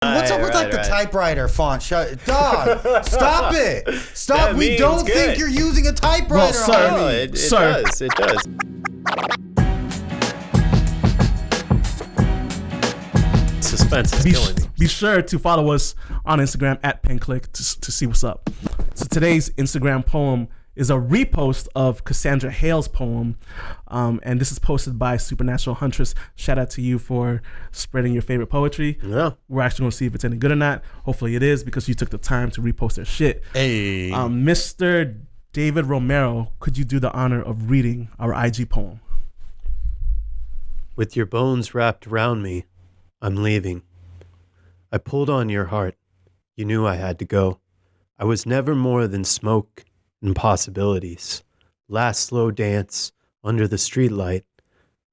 What's up with the typewriter font? Dog, stop it. Stop. We don't think you're using a typewriter, well, it does. It does. Suspense is killing me. Be sure to follow us on Instagram at PenClick to see what's up. So today's Instagram poem is a repost of Cassandra Hale's poem. And this is posted by Supernatural Huntress. Shout out to you for spreading your favorite poetry. Yeah. We're actually going to see if it's any good or not. Hopefully it is, because you took the time to repost their shit. Hey. Mr. David Romero, could you do the honor of reading our IG poem? With your bones wrapped around me, I'm leaving. I pulled on your heart. You knew I had to go. I was never more than smoke and possibilities. Last slow dance under the streetlight.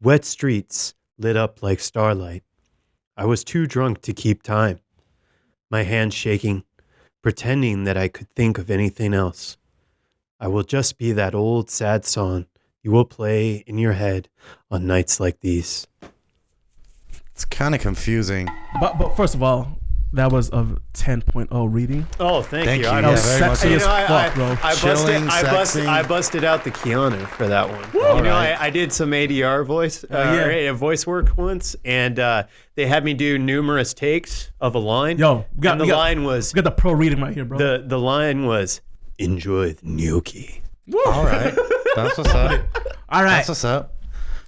Wet streets lit up like starlight. I was too drunk to keep time. My hands shaking, pretending that I could think of anything else. I will just be that old sad song you will play in your head on nights like these. It's kind of confusing. But first of all, that was a 10.0 reading. Oh, thank you. That was sexy as fuck, bro. I busted out the Keanu for that one. Woo! I did some ADR voice work once, and they had me do numerous takes of a line. Yo, we got the pro reading right here, bro. The line was, enjoy the gnocchi. Woo! All right. That's what's up. All right. That's what's up.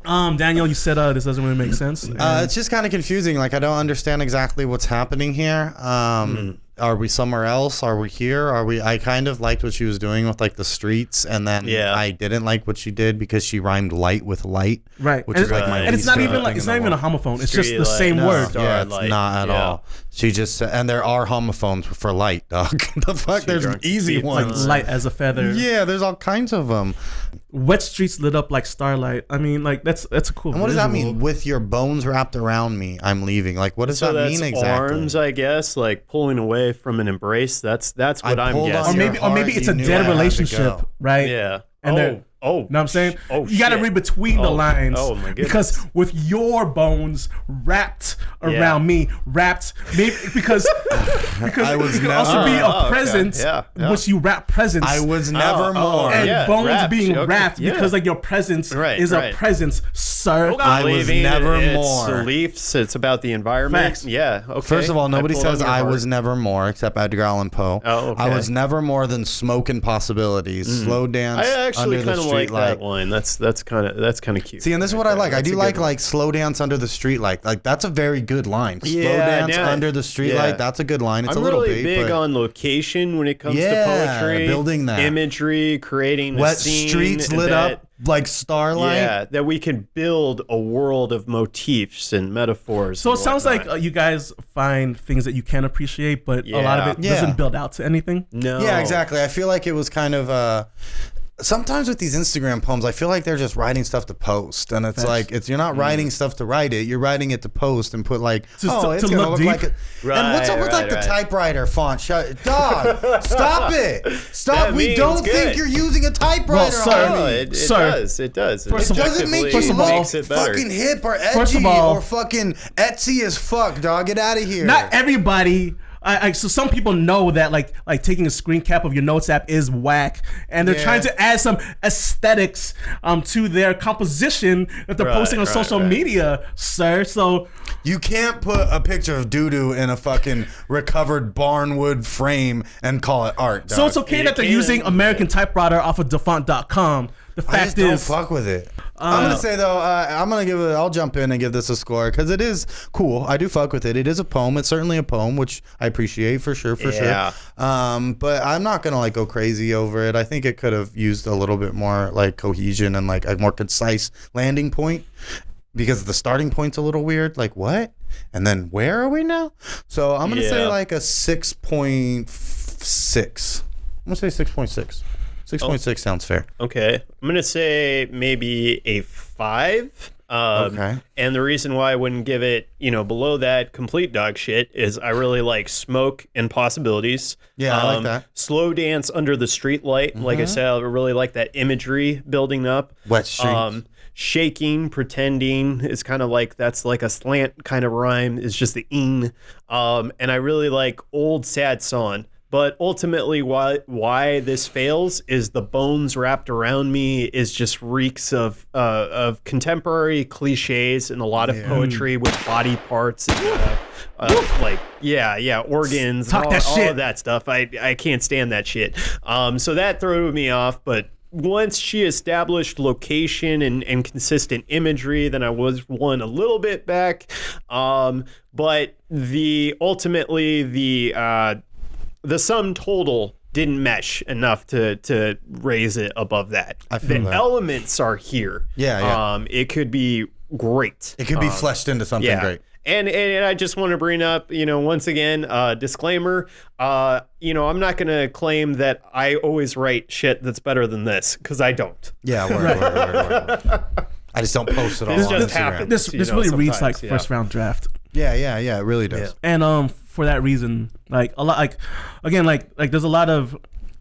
Daniel, you said this doesn't really make sense. It's just kind of confusing. Like, I don't understand exactly what's happening here. Are we somewhere else? Are we here? I kind of liked what she was doing with like the streets, and then I didn't like what she did because she rhymed light with light. Right. Which is like my and it's not even like a homophone. It's just the same word. Yeah, it's not at all. She just and there are homophones for light, dog. The fuck? There's easy ones. Like light as a feather. Yeah, there's all kinds of them. Wet streets lit up like starlight. I mean, like that's a cool. And what does that mean? With your bones wrapped around me, I'm leaving. Like, what does that mean exactly? Arms, I guess, like pulling away from an embrace. That's what I'm guessing. Or maybe it's a dead relationship, right? Yeah. And know what I'm saying? You got to read between the lines. Oh my goodness. Because with your bones wrapped around me, maybe because I was it could also be a presence, which you wrap presence. I was never more. And bones being wrapped because like your presence is a presence, sir. I was never more. It's beliefs. It's about the environment. Facts. Yeah. Okay. First of all, nobody says I was never more except Edgar Allan Poe. Oh, okay. I was never more than smoke and possibilities. Slow dance. I actually under the kind of like that line. That's kind of cute. See, and this is what I like. I do like slow dance under the streetlight. Like that's a very good line. Slow dance under the streetlight. That's a good line. It's I'm a little really big on location when it comes to poetry. Building that imagery, creating wet a scene streets lit up like starlight. Yeah, that we can build a world of motifs and metaphors. So it sounds like you guys find things that you can appreciate, but a lot of it doesn't build out to anything. No. Yeah, exactly. I feel like it was kind of sometimes with these Instagram poems, I feel like they're just writing stuff to post, and it's like you're not writing stuff to write it. You're writing it to post and put like, it's gonna look like it. And what's up with the typewriter font? Dog, stop it! Stop. We don't think you're using a typewriter. It does. It does. It doesn't make you look fucking hip or edgy or fucking Etsy as fuck, dog. Get out of here. Not everybody. So some people know that like taking a screen cap of your notes app is whack, and they're trying to add some aesthetics to their composition that they're posting on social media, sir. So you can't put a picture of doo-doo in a fucking recovered barnwood frame and call it art, dog. So it's okay that they're using American typewriter off of defont.com. The fact don't fuck with it. I'm gonna say though, I'll jump in and give this a score because it is cool. I do fuck with it. It is a poem. It's certainly a poem, which I appreciate for sure. But I'm not gonna like go crazy over it. I think it could have used a little bit more like cohesion and like a more concise landing point, because the starting point's a little weird. Like what? And then where are we now? So I'm gonna say like a 6.6. I'm gonna say 6.6. 6.6 sounds fair. Okay. I'm going to say maybe a 5. Okay. And the reason why I wouldn't give it, below that complete dog shit is I really like smoke and possibilities. Yeah, I like that. Slow dance under the street light. Like I said, I really like that imagery building up. Wet streets. shaking, pretending. It's kind of like that's like a slant kind of rhyme. It's just the ing. And I really like Old Sad Song. But ultimately, why this fails is the bones wrapped around me is just reeks of contemporary cliches and a lot of poetry with body parts and organs, Talk and that shit. all of that stuff. I can't stand that shit. So that threw me off. But once she established location and consistent imagery, then I was won a little bit back. But the sum total didn't mesh enough to raise it above that. The elements are here. Yeah. It could be great. It could be fleshed into something great. And I just want to bring up, once again, disclaimer, I'm not going to claim that I always write shit that's better than this, because I don't. Yeah, word. I just don't post it all on Instagram. This really reads like first round draft. Yeah, it really does. Yeah. And for that reason, like a lot, like there's a lot of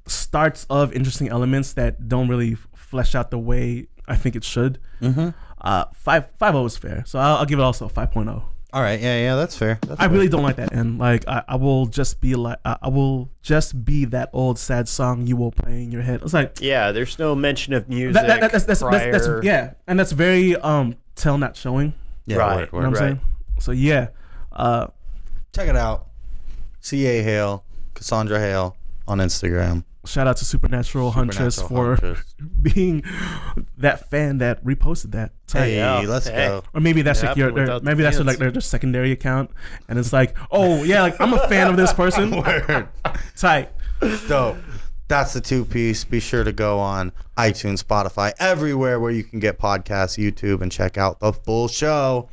starts of interesting elements that don't really flesh out the way I think it should. 5.0 is fair, so I'll give it also a 5.0. All right, yeah, that's fair. I really don't like that end. Like I will just be that old sad song you will play in your head. It's like there's no mention of music. That's and that's very tell not showing. Yeah, right. Word, you know what I'm saying? So yeah, check it out. CA Hale, Cassandra Hale on Instagram. Shout out to Supernatural Huntress for being that fan that reposted that. Hey, let's go. Or maybe that's like their secondary account, and it's like, oh yeah, like I'm a fan of this person. Word. Tight. Dope. That's the 2-piece. Be sure to go on iTunes, Spotify, everywhere where you can get podcasts, YouTube, and check out the full show.